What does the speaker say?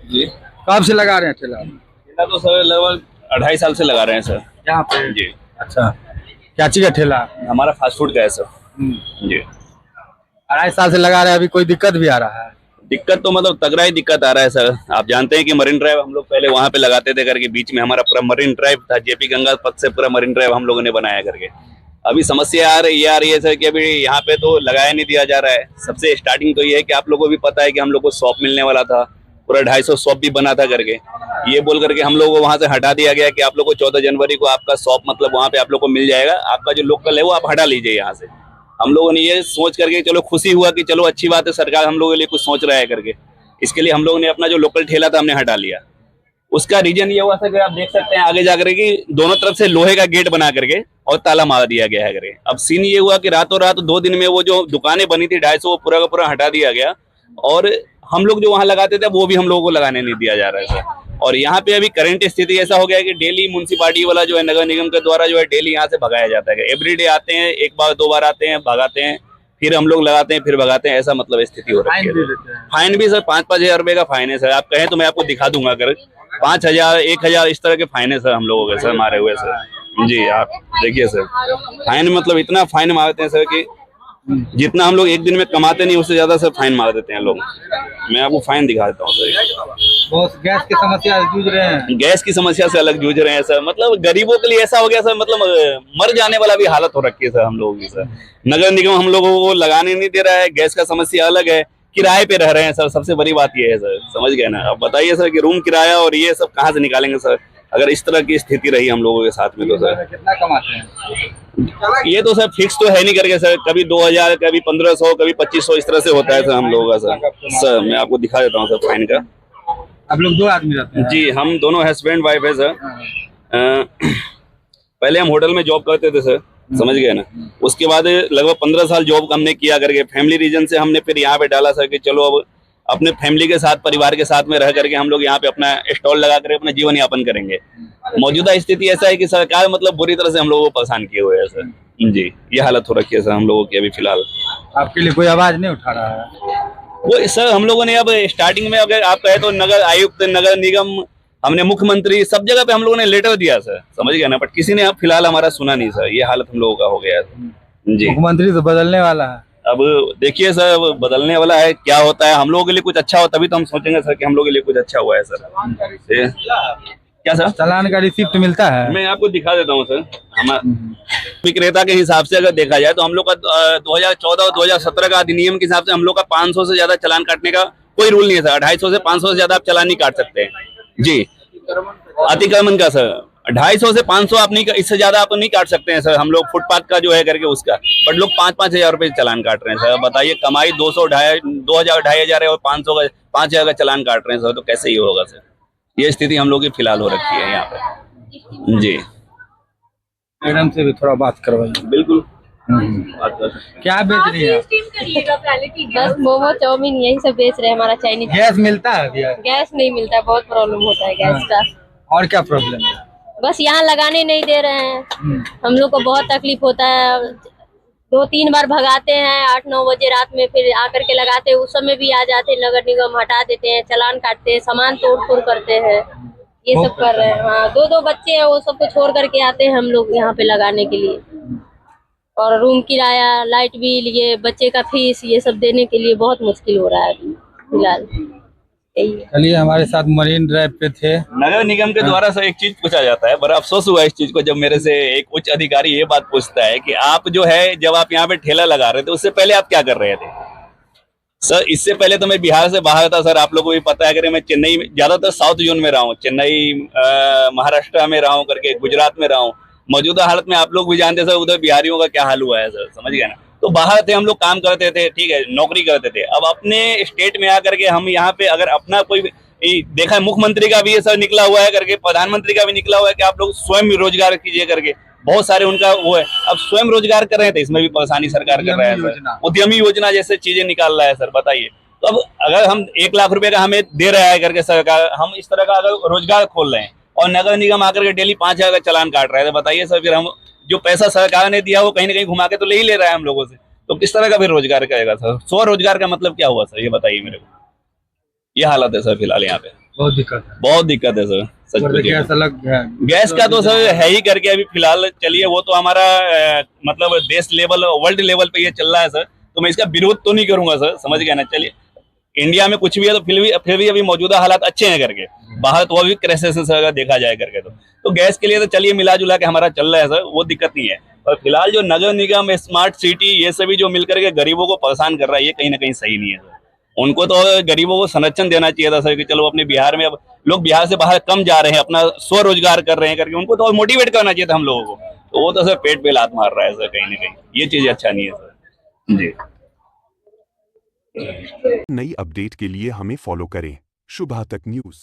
जी। कब से लगा रहे हैं ठेला? ठेला तो सर लगभग 2.5 साल से लगा रहे हैं सर। यहाँ पे? जी। अच्छा, क्या चीज का ठेला? हमारा फास्ट फूड का है सर। जी। 2.5 साल से लगा रहे हैं, अभी कोई दिक्कत भी आ रहा है? दिक्कत तो मतलब तगड़ा ही दिक्कत आ रहा है सर। आप जानते हैं कि मरीन ड्राइव हम लोग पहले वहां पे लगाते थे करके, बीच में हमारा पूरा मरीन ड्राइव था, जेपी गंगा पथ से पूरा मरीन ड्राइव हम लोगों ने बनाया करके। अभी समस्या आ रही है सर कि अभी यहाँ पे तो लगाया नहीं दिया जा रहा है। सबसे स्टार्टिंग तो ये है कि आप लोगों को भी पता है कि हम लोग को शॉप मिलने वाला था, पूरा 250 शॉप भी बना था करके। ये बोल करके हम लोग को वहां से हटा दिया गया कि आप लोग को 14 जनवरी को आपका शॉप मतलब वहां पे आप लोग को मिल जाएगा, आपका जो लोकल है वो आप हटा लीजिए यहाँ से। हम लोगों ने ये सोच करके चलो खुशी हुआ कि चलो अच्छी बात है, सरकार हम लोगों के लिए कुछ सोच रहा है करके। इसके लिए हम लोगों ने अपना जो लोकल ठेला था हमने हटा लिया। उसका रीजन ये हुआ था कि आप देख सकते हैं आगे जाकर के दोनों तरफ से लोहे का गेट बना करके और ताला मार दिया गया है करके। अब सीन ये हुआ कि रातों रात 2 दिन में वो जो दुकानें बनी थी 250 वो पूरा का पूरा हटा दिया गया, और हम लोग जो वहां लगाते थे वो भी हम लोगों को लगाने नहीं दिया जा रहा है सर। और यहाँ पे अभी करंट स्थिति ऐसा हो गया है कि डेली म्युनिसिपालिटी वाला जो है नगर निगम के द्वारा जो है डेली यहाँ से भगाया जाता है। एवरीडे आते हैं, 1 बार 2 बार आते हैं, भगाते हैं, फिर हम लोग लगाते हैं, फिर भगाते हैं, ऐसा मतलब स्थिति हो रही है। फाइन भी सर 5-5 हजार रुपए का फाइन है सर। आप कहें तो मैं आपको दिखा दूंगा, अगर 5,000 1,000 इस तरह के फाइन है सर हम लोगों के सर मारे हुए सर। जी आप देखिए सर, फाइन मतलब इतना फाइन मारते हैं सर कि जितना हम लोग एक दिन में कमाते नहीं उससे ज्यादा सर फाइन मार देते हैं लोग। मैं आपको फाइन दिखा देता हूँ सर। बहुत गैस की समस्या से जूझ रहे हैं? गैस की समस्या से अलग जूझ रहे हैं सर। मतलब गरीबों के लिए ऐसा हो गया सर, मतलब मर जाने वाला भी हालत हो रखी है सर हम लोगों की सर। नगर निगम हम लोगों को लगाने नहीं दे रहा है, गैस का समस्या अलग है, किराए पे रह रहे हैं सर। सबसे बड़ी बात ये है सर, समझ गए ना। अब बताइए सर कि रूम किराया और ये सब कहाँ से निकालेंगे सर, अगर इस तरह की स्थिति रही हम लोगों के साथ में तो सर। कितना कमाते हैं? ये तो सर फिक्स तो है नहीं करके सर, कभी 2,000, कभी 1,500, कभी 2,500 इस तरह से होता है सर हम लोगों का सर। सर मैं आपको दिखा देता हूँ सर फाइन का। आप लोग 2 आदमी रहते हैं? जी हम दोनों हस्बैंड वाइफ है सर। पहले हम होटल में जॉब करते थे सर, समझ गए ना। उसके बाद लगभग 15 साल जॉब हमने किया करके फैमिली रीजन से हमने फिर यहाँ पे डाला सर कि चलो अब अपने फैमिली के साथ, परिवार के साथ में रह करके हम लोग यहाँ पे अपना स्टॉल लगा कर अपना जीवन यापन करेंगे। मौजूदा स्थिति ऐसा है कि सरकार मतलब बुरी तरह से हम लोगों को परेशान किए हुए है सर। जी ये हालत हो रखी है सर हम लोगों की अभी फिलहाल। आपके लिए कोई आवाज नहीं उठा रहा है? वो सर हम लोगों ने अब स्टार्टिंग में अगर आप कहे तो नगर आयुक्त, नगर निगम, हमने मुख्यमंत्री, सब जगह पे हम लोगों ने लेटर दिया सर, समझ गया ना, बट किसी ने अब फिलहाल हमारा सुना नहीं सर। ये हालत हम लोगों का हो गया है। जी मुख्यमंत्री तो बदलने वाला है। अब देखिए सर, अब बदलने वाला है, क्या होता है। हम लोगों के लिए कुछ अच्छा हो तभी तो हम सोचेंगे सर कि हम लोगों के लिए कुछ अच्छा हुआ है सर। क्या सर? चालान का रिसिप्ट मिलता है? मैं आपको दिखा देता हूँ सर। हमारा विक्रेता के हिसाब से अगर देखा जाए तो हम लोग का 2014 और 2017 का अधिनियम के हिसाब से हम लोग का 500 से ज्यादा चालान काटने का कोई रूल नहीं है सर। 250 से 500 से ज्यादा आप चालान नहीं काट सकते हैं। जी अतिक्रमण का सर 250 से 500 आप नहीं, इससे ज्यादा आप नहीं काट सकते हैं सर। हम लोग फुटपाथ का जो है करके उसका, बट लोग 5-5 हजार रुपए चालान काट रहे हैं सर। बताइए कमाई 200, 2,000 है और 500 का 5,000 का चालान काट रहे हैं सर, तो कैसे ही होगा सर। ये स्थिति हम लोग की फिलहाल हो रखी है यहाँ पे। जी मैडम से भी थोड़ा बात करवाइए। बिल्कुल। क्या बेच रही है? बस मोमो, चाउमीन यही सब बेच रहे हैं। हमारा चाइनीज। गैस मिलता है भैया? गैस नहीं मिलता, बहुत प्रॉब्लम होता है गैस का। और क्या प्रॉब्लम है? बस यहाँ लगाने नहीं दे रहे हैं, हम लोग को बहुत तकलीफ होता है। 2-3 बार भगाते हैं 8-9 बजे रात में, फिर आकर के लगाते हैं। उस समय भी आ जाते हैं, नगर निगम हटा देते हैं, चालान काटते हैं, सामान तोड़ फोड़ करते हैं, ये सब कर रहे हैं। हाँ 2-2 बच्चे हैं, वो सबको छोड़ करके आते हैं हम लोग यहाँ पे लगाने के लिए। और रूम किराया, लाइट बिल, ये बच्चे का फीस, ये सब देने के लिए बहुत मुश्किल हो रहा है अभी फिलहाल। चलिए हमारे साथ मरीन ड्राइव पे थे। नगर निगम के द्वारा सर एक चीज पूछा जाता है, बड़ा अफसोस हुआ इस चीज को जब मेरे से एक उच्च अधिकारी ये बात पूछता है कि आप जो है जब आप यहाँ पे ठेला लगा रहे थे उससे पहले आप क्या कर रहे थे सर? इससे पहले तो मैं बिहार से बाहर था सर, आप लोगों को भी पता है। अगर मैं चेन्नई में ज्यादातर साउथ जोन में रहा हूँ, चेन्नई महाराष्ट्र में रहा हूँ करके, गुजरात में रहा हूँ। मौजूदा हालत में आप लोग भी जानते सर उधर बिहारियों का क्या हाल हुआ है सर, समझ गए ना। तो बाहर थे हम लोग, काम करते थे, ठीक है, नौकरी करते थे। अब अपने स्टेट में आकर के हम यहाँ पे अगर अपना कोई देखा है, मुख्यमंत्री का भी ये सर निकला हुआ है करके, प्रधानमंत्री का भी निकला हुआ है कि आप लोग स्वयं रोजगार कीजिए करके, बहुत सारे उनका वो है। अब स्वयं रोजगार कर रहे थे, इसमें भी परेशानी सरकार कर रहा है सर। उद्यमी योजना जैसे चीजें निकाल रहा है सर, बताइए। तो अब अगर हम 1 लाख रुपए का हमें दे रहा है करके सरकार, हम इस तरह का अगर रोजगार खोल रहे हैं और नगर निगम आकर के डेली 5,000 का चालान काट रहा है, तो बताइए सर फिर हम जो पैसा सरकार ने दिया वो कहीं ना कहीं घुमा के तो ले ही ले रहा है हम लोगों से, तो किस तरह का फिर रोजगार करेगा सर? स्वरोजगार का मतलब क्या हुआ सर, ये बताइए मेरे को। ये हालत है सर फिलहाल यहाँ पे। बहुत दिक्कत है। बहुत दिक्कत है सर, सच ऊपर से पूछिए गैस अलग है। गैस का तो सर है ही करके अभी फिलहाल चलिए, वो तो हमारा मतलब देश लेवल वर्ल्ड लेवल पे ये चल रहा है सर, तो मैं इसका विरोध तो नहीं करूंगा सर, समझ गए ना। चलिए इंडिया में कुछ भी है तो फिर भी अभी मौजूदा हालात अच्छे हैं करके, बाहर तो अभी क्राइसिस है अगर देखा जाए करके तो गैस के लिए तो चलिए मिला जुला के हमारा चल रहा है सर, वो दिक्कत नहीं है। पर फिलहाल जो नगर निगम, स्मार्ट सिटी, ये सभी जो मिलकर के गरीबों को परेशान कर रहा है, ये कहीं ना कहीं सही नहीं है सर। उनको तो गरीबों को संरक्षण देना चाहिए था सर कि चलो अपने बिहार में, अब लोग बिहार से बाहर कम जा रहे हैं, अपना स्वरोजगार कर रहे हैं करके, उनको तो मोटिवेट करना चाहिए था हम लोगों को। तो वो तो सर पेट पे लात मार रहा है सर, कहीं ना कहीं ये चीज अच्छा नहीं है सर जी। नई अपडेट के लिए हमें फॉलो करें शुभा तक न्यूज़।